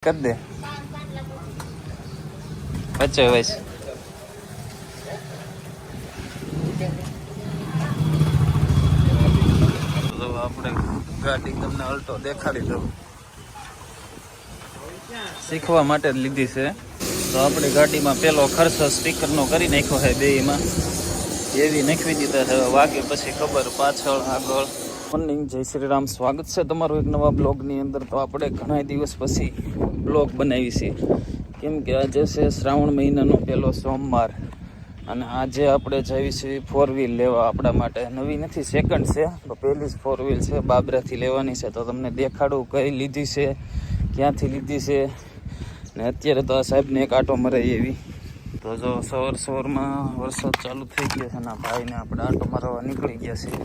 कर दे बच्चे वैसे तो આપણે ગાડી તમને અલ્ટો દેખાડી દઉં શીખવા માટે જ લીધી છે તો આપણી ગાડીમાં પેલો ખર્ચો સ્ટીકરનો કરી નાખ્યો છે બેયમાં એવી નાખી દીધા છે વાગે પછી ખબર પાછળ આગળ મોર્નિંગ જય શ્રી રામ સ્વાગત છે તમારું એક નવા બ્લોગની અંદર તો આપણે ઘણા દિવસ પછી બ્લોગ બનાવી છે કેમ કે આજે છે શ્રાવણ મહિનાનો પહેલો સોમવાર અને આજે આપણે જઈએ છીએ 4 વ્હીલ લેવા આપણા માટે નવી નથી સેકન્ડ છે તો પહેલી જ 4 વ્હીલ છે બાબરાથી લેવાની છે તો તમને દેખાડું કઈ લીધી છે ક્યાંથી લીધી છે ને અત્યારે તો આ સાહેબને એક આટો મરાઈ એવી તો જો સવારમાં વરસાદ ચાલુ થઈ ગયો છે અને ભાઈને આપણે આટો મારવા નીકળી ગયા છીએ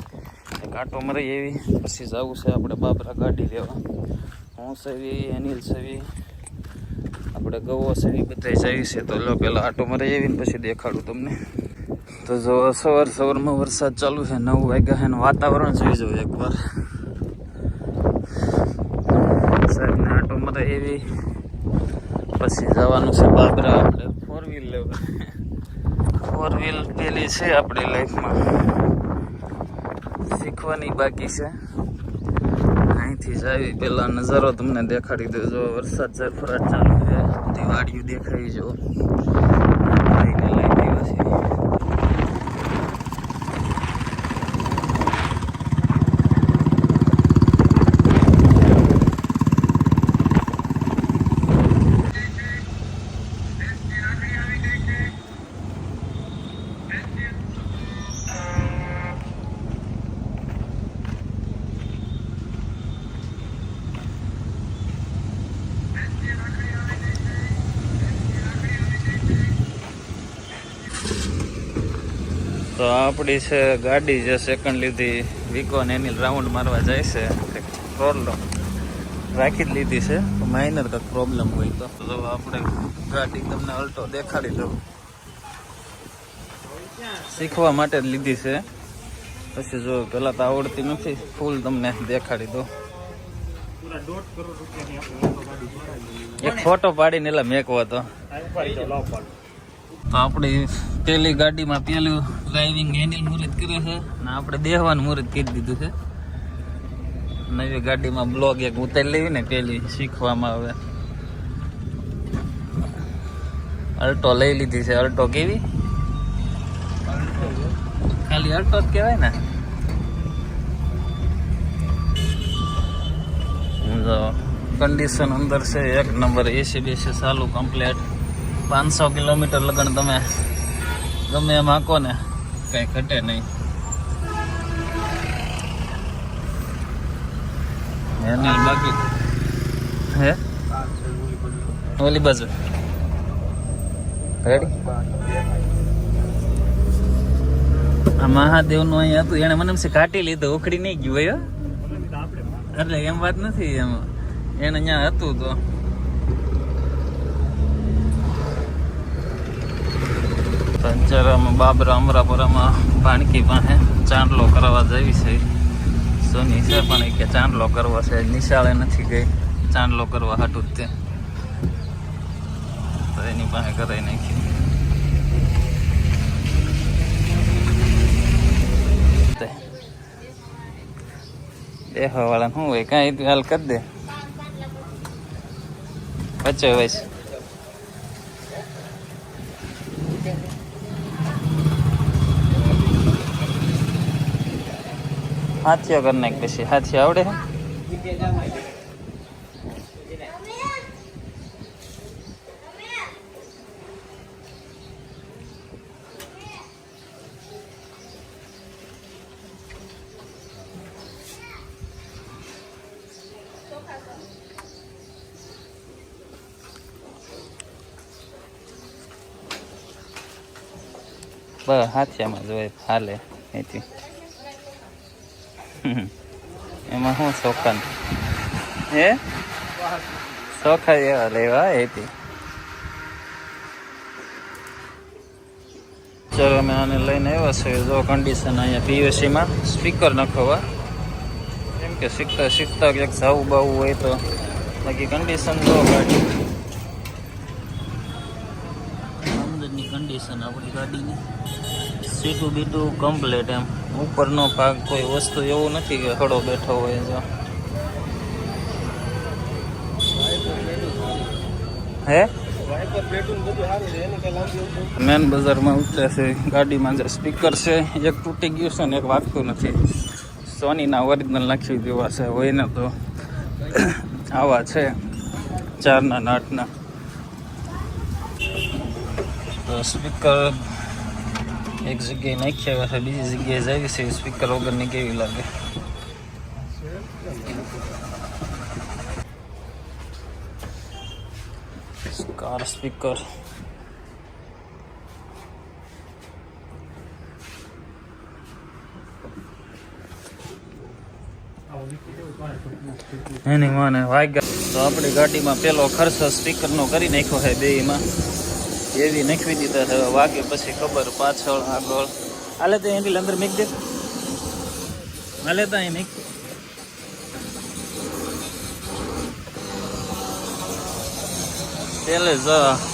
એક આટો મરાઈ એવી પછી જવું છે આપણે બાબરા ગાડી લેવા હું સેવી અનિલ સેવી આપણે ગવો સેવી બધા જઈએ છે તો લો પહેલાં આટો મરાઈ એવી ને પછી દેખાડું તમને તો જો સવારમાં વરસાદ ચાલુ છે 9 વાગ્યા છે ને વાતાવરણ જોઈ જાવ એકવાર સાહેબને આટો મરાઈ એવી પછી જવાનું છે બાબરા આપણે 4 વ્હીલ લેવા 4 વ્હીલ પેલી છે આપણી લાઈફમાં શીખવાની બાકી છે અહીંથી જાવી પેલા નજારો તમને દેખાડી દઉં જો વરસાદ ઝરફરાટ ચાલુ છે બધી વાડીઓ દેખાઈ જો ભાઈને લઈ દેવા છે તો આપણી છે ગાડી જે સેકન્ડ લીધી વિકો ને એની રાઉન્ડ મારવા જાય છે પ્રોબ્લેમ રાખી જ લીધી છે તો માઇનર કંઈક પ્રોબ્લેમ હોય તો આપણે ગાડી તમને અલ્ટો દેખાડી દઉં શીખવા માટે જ લીધી છે પછી જો પહેલાં તો આવડતી નથી ફૂલ તમને દેખાડી દઉં એક ફોટો પાડીને એટલે મેકવો તો આપણી પેલી ગાડીમાં પેલું ડ્રાઇવિંગ હેન્ડલ મુહૂર્ત કર્યો છે ને આપણે દેહવાનું મુહૂર્ત કરી દીધું છે નવી ગાડીમાં બ્લોગ એક ઉતારી લેવી ને પેલી શીખવામાં આવે અલ્ટો લઈ લીધી છે અલ્ટો કેવી ખાલી અલ્ટો જ કહેવાય ને કન્ડિશન અંદર છે એક નંબર એસી બેસી ચાલુ કમ્પ્લેટ 500 કિલોમીટર લગન તમે ગમે એમ આંકો ને કઈ ઘટે નહીં એની બાકી હે ઓલી બાજુ રેડી આ મહાદેવનું અહીંયા હતું એને મને એમ છે કાઢી લીધું ઉખડી નહીં ગયું હોય એટલે એમ વાત નથી એમ એને અહીંયા હતું તો અંજારામાં બાબરા અમરાપુરામાં ભાણકી પાસે ચાંદલો કરવા જવી છે સોની છે પણ કે ચાંદલો કરવો છે નિશાળે નથી ગઈ ચાંદલો કરવા હાટું જ તે તો એની પાસે કરાવી નાખી દેખવા વાળા શું હોય કાંઈ હાલ કરી દે વચ્ચે હોય છે હાથીઓ કરી નાખ પછી હાથી આવડે બસ હાથિયામાં જોઈએ હાલે અહીંથી એમાં શું ચોખા હે ચોખા એવા લેવા એથી ચાલો અમે આને લઈને આવ્યા છે જો કન્ડિશન અહીંયા પીયુસીમાં સ્પીકર નખવા કેમ કે શીખતા ક્યાંક જવું બાવું હોય તો બાકી કન્ડિશન જો ગાડી અંદરની કન્ડિશન આપણી ગાડીની સીટું બીટું કમ્પ્લેટ એમ ઉપરનો ભાગ કોઈ વસ્તુ એવું નથી કે હળો બેઠો હોય જો હે મેન બજારમાં ઉતરે છે ગાડીમાં જે સ્પીકર છે એક તૂટી ગયું છે ને એક વાગતું નથી સોનીના ઓરિજિનલ નાખી દેવા છે હોય ને તો આવા છે 4 ના 8 ના તો સ્પીકર એક જગ્યાએ નાખ્યા છે બીજી જગ્યાએ જાય છે સ્પીકર વગરની કેવી લાગે કાર સ્પીકર એની મને વાગ્યા તો આપણી ગાડીમાં પેલો ખર્ચ સ્પીકરનો કરી નાખ્યો છે બેમાં એવી નાખવી દીધા છે વાગે પછી ખબર પાછળ આગળ હાલે તો એની અંદર મેક દે હાલે તો અહીં મેક પેલે જ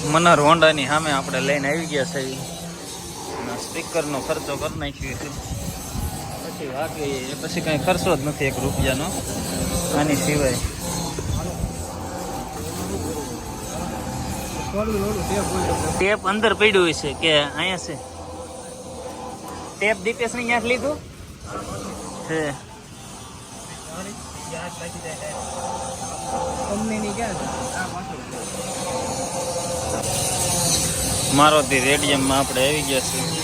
મનર હોન્ડાની સામે આપણે લઈને આવી ગયા છે સ્પીકરનો ખર્ચો કરી નાખ્યો છે પછી વાગે પછી કાંઈ ખર્ચો જ નથી 1 રૂપિયાનો આની સિવાય ટેપ અંદર પડ્યું હોય છે કે અહીંયા છે ટેપ દીપેશ ને ક્યાંક લીધું છે મારુતિ રેડિયમમાં આપણે આવી ગયા છીએ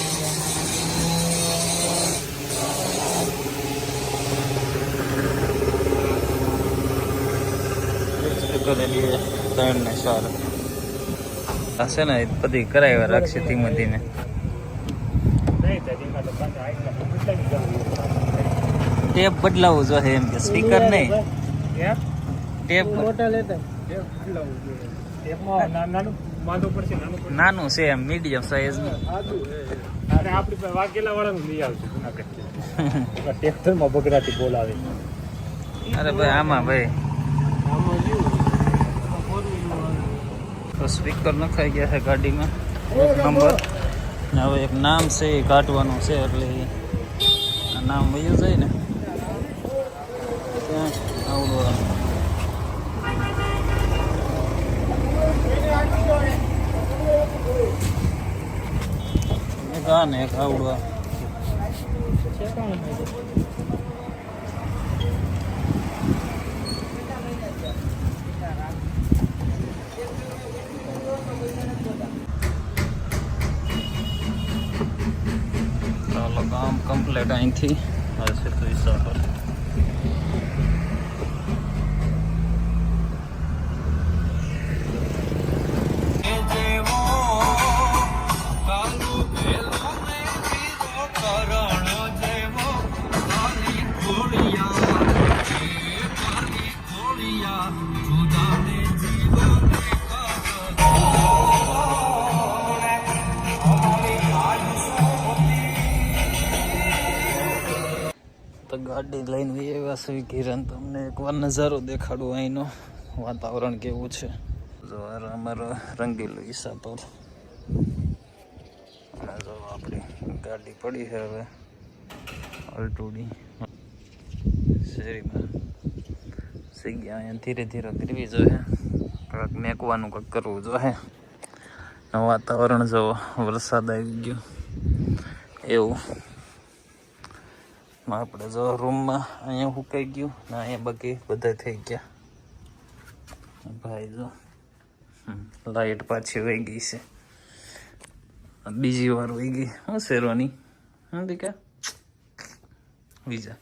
3 ને 4 હશે ને બધી કરાવ્યા રાખશે ધીમે ધીમે ટેપ બદલાવું જોઈએ એમ કે સ્પીકર નહીં ટેપ નાનું છે એમ મીડિયમ સાઈઝ નું અરે ભાઈ આમાં ભાઈ તો સ્પીકર નખાઈ ગયા છે ગાડીમાં 1 નંબર હવે એક નામ છે એ કાઢવાનું છે એટલે આ નામ વયું જાય ને આવડું એક આ ને એક આવડું કામ કમ્પ્લીટ અહીંથી હશે તો હિસાબ પર તો ગાડી લઈને એવા છે કિરણ તમને એકવાર નજારો દેખાડું અહીંનો વાતાવરણ કેવું છે જો અમારો રંગીલો હિસાબ પર જો આપણી ગાડી પડી છે હવે અલ્ટોડી શેરીમાં જગ્યા અહીંયા ધીરે ધીરે કરવી જોઈએ કંઈક મેકવાનું કંઈક કરવું જોઈએ વાતાવરણ જો વરસાદ આવી ગયો એવું આપણે જો રૂમમાં અહીંયા સુકાઈ ગયું ને અહીંયા બાકી બધા થઈ ગયા ભાઈ જો લાઈટ પાછી વહી ગઈ છે બીજી વાર વહી ગઈ શું શેરવાની દીકા બીજા